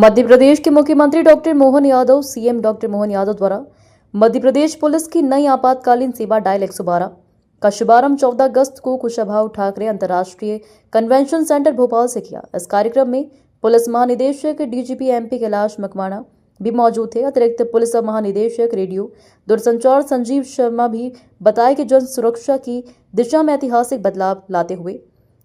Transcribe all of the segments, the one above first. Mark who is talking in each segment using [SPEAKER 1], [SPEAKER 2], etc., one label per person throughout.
[SPEAKER 1] मध्य प्रदेश के मुख्यमंत्री doctor Mohan Yadav CM doctor Mohan Yadav द्वारा मध्य प्रदेश पुलिस की नई आपातकालीन सेवा डायल 112 का शुभारंभ 14 अगस्त को कुशाभाऊ ठाकरे अंतर्राष्ट्रीय कन्वेंशन सेंटर भोपाल से किया। इस कार्यक्रम में पुलिस महानिदेशक डीजीपी एमपी कैलाश मकवाना भी मौजूद थे। अतिरिक्त पुलिस महानिदेशक रेडियो दूरसंचार संजीव शर्मा भी बताया कि जन सुरक्षा की दिशा में ऐतिहासिक बदलाव लाते हुए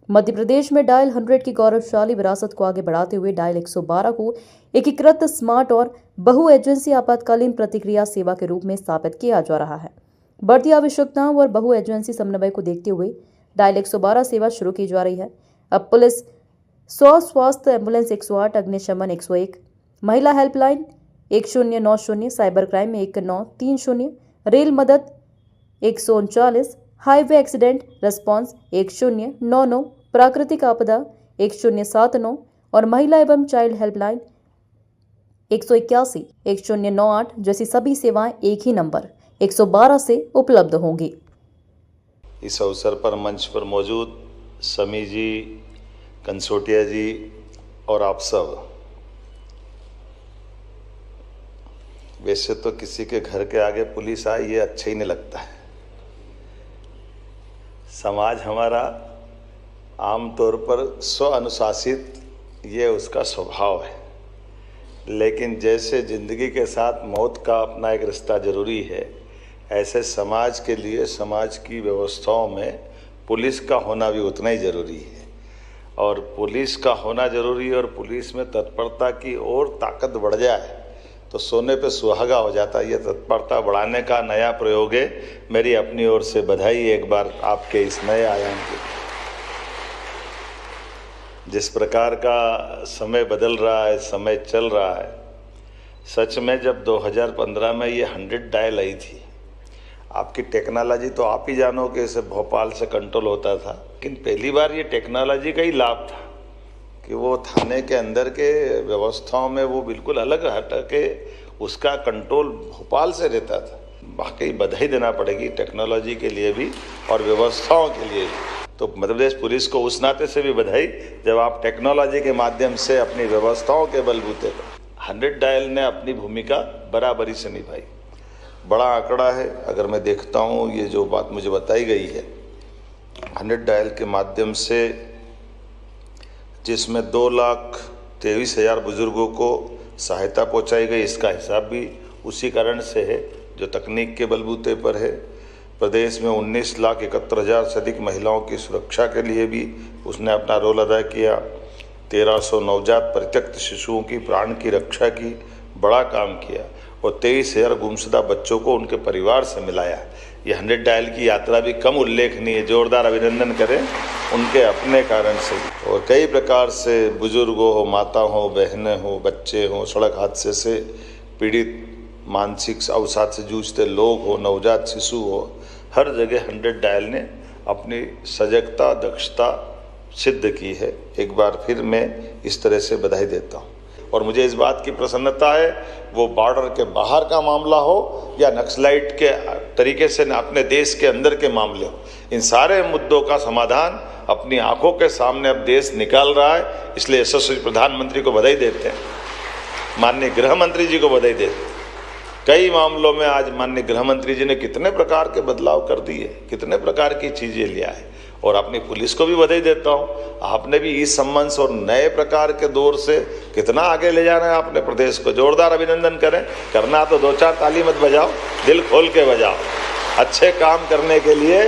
[SPEAKER 1] मध्य प्रदेश में डायल 100 की गौरवशाली विरासत को आगे बढ़ाते हुए डायल 112 को एकीकृत स्मार्ट और बहु एजेंसी आपातकालीन प्रतिक्रिया सेवा के रूप में स्थापित किया जा रहा है। बढ़ती आवश्यकताओं और बहु एजेंसी समन्वय को देखते हुए डायल 112 सेवा शुरू की जा रही है। अब पुलिस 100 स्वास्थ्य एम्बुलेंस 108, अग्निशमन 101, महिला हेल्पलाइन 1090, साइबर क्राइम 1930, रेल मदद 139, हाईवे एक्सीडेंट रिस्पांस 1099, प्राकृतिक आपदा 1079 और महिला एवं चाइल्ड हेल्पलाइन 181, 1098 जैसी सभी सेवाएं एक ही नंबर 112 से उपलब्ध होंगी।
[SPEAKER 2] इस अवसर पर मंच पर मौजूद समी जी, कंसोटिया जी और आप सब, वैसे तो किसी के घर के आगे पुलिस आए ये अच्छा ही नहीं लगता है। समाज हमारा आमतौर पर स्व अनुशासित ये उसका स्वभाव है, लेकिन जैसे ज़िंदगी के साथ मौत का अपना एक रिश्ता ज़रूरी है, ऐसे समाज के लिए समाज की व्यवस्थाओं में पुलिस का होना भी उतना ही ज़रूरी है। और पुलिस का होना ज़रूरी है और पुलिस में तत्परता की और ताकत बढ़ जाए तो सोने पे सुहागा हो जाता है। ये तत्परता बढ़ाने का नया प्रयोग है। मेरी अपनी ओर से बधाई एक बार आपके इस नए आयाम के। जिस प्रकार का समय बदल रहा है, समय चल रहा है, सच में जब 2015 में ये 100 डायल आई थी, आपकी टेक्नोलॉजी तो आप ही जानो कि इसे भोपाल से कंट्रोल होता था, लेकिन पहली बार ये टेक्नोलॉजी का ही लाभ था कि वो थाने के अंदर के व्यवस्थाओं में वो बिल्कुल अलग हट के उसका कंट्रोल भोपाल से रहता था। वाकई बधाई देना पड़ेगी टेक्नोलॉजी के लिए भी और व्यवस्थाओं के लिए भी। तो मध्य प्रदेश पुलिस को उस नाते से भी बधाई जब आप टेक्नोलॉजी के माध्यम से अपनी व्यवस्थाओं के बलबूते पर 100 डायल ने अपनी भूमिका बराबरी से निभाई। बड़ा आंकड़ा है। अगर मैं देखता हूँ ये जो बात मुझे बताई गई है 100 डायल के माध्यम से, जिसमें 2,23,000 बुजुर्गों को सहायता पहुंचाई गई, इसका हिसाब भी उसी कारण से है जो तकनीक के बलबूते पर है। प्रदेश में 19,71,000 से अधिक महिलाओं की सुरक्षा के लिए भी उसने अपना रोल अदा किया। 1,300 नवजात परित्यक्त शिशुओं की प्राण की रक्षा की, बड़ा काम किया और 23,000 गुमशुदा बच्चों को उनके परिवार से मिलाया। ये 100 डायल की यात्रा भी कम उल्लेखनीय, जोरदार अभिनंदन करें उनके अपने कारण से। और कई प्रकार से बुजुर्ग हो, माता हो, बहनें हो, बच्चे हों, सड़क हादसे से पीड़ित, मानसिक अवसाद से जूझते लोग हो, नवजात शिशु हो, हर जगह 100 डायल ने अपनी सजगता, दक्षता सिद्ध की है। एक बार फिर मैं इस तरह से बधाई देता हूँ। और मुझे इस बात की प्रसन्नता है, वो बॉर्डर के बाहर का मामला हो या नक्सलाइट के तरीके से अपने देश के अंदर के मामले हो, इन सारे मुद्दों का समाधान अपनी आंखों के सामने अब देश निकाल रहा है। इसलिए यशस्वी प्रधानमंत्री को बधाई देते हैं, माननीय गृह मंत्री जी को बधाई देते हैं। कई मामलों में आज माननीय गृह मंत्री जी ने कितने प्रकार के बदलाव कर दिए, कितने प्रकार की चीज़ें लिया है। और अपनी पुलिस को भी बधाई देता हूँ, आपने भी इस सम्मान और नए प्रकार के दौर से कितना आगे ले जाना है अपने प्रदेश को। जोरदार अभिनंदन करें। करना तो 2-4 ताली मत बजाओ, दिल खोल के बजाओ। अच्छे काम करने के लिए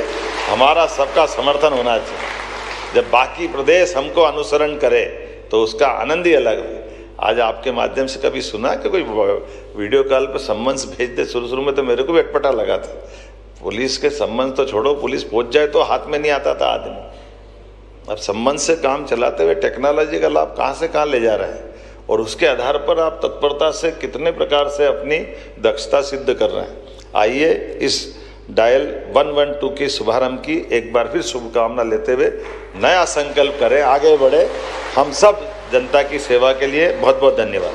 [SPEAKER 2] हमारा सबका समर्थन होना चाहिए। जब बाकी प्रदेश हमको अनुसरण करे तो उसका आनंद ही अलग है। आज आपके माध्यम से कभी सुना कि कोई वीडियो कॉल पर सम्मन्स भेज दे? शुरू में तो मेरे को भी अटपटा लगा था। पुलिस के सम्मन्स तो छोड़ो, पुलिस पहुंच जाए तो हाथ में नहीं आता था आदमी। अब सम्मन्स से काम चलाते हुए टेक्नोलॉजी का लाभ कहाँ से कहाँ ले जा रहा है और उसके आधार पर आप तत्परता से कितने प्रकार से अपनी दक्षता सिद्ध कर रहे हैं। आइए इस डायल 112 की शुभारंभ की एक बार फिर शुभकामना लेते हुए नया संकल्प करें, आगे बढ़े। हम सब जनता की सेवा के लिए बहुत बहुत धन्यवाद।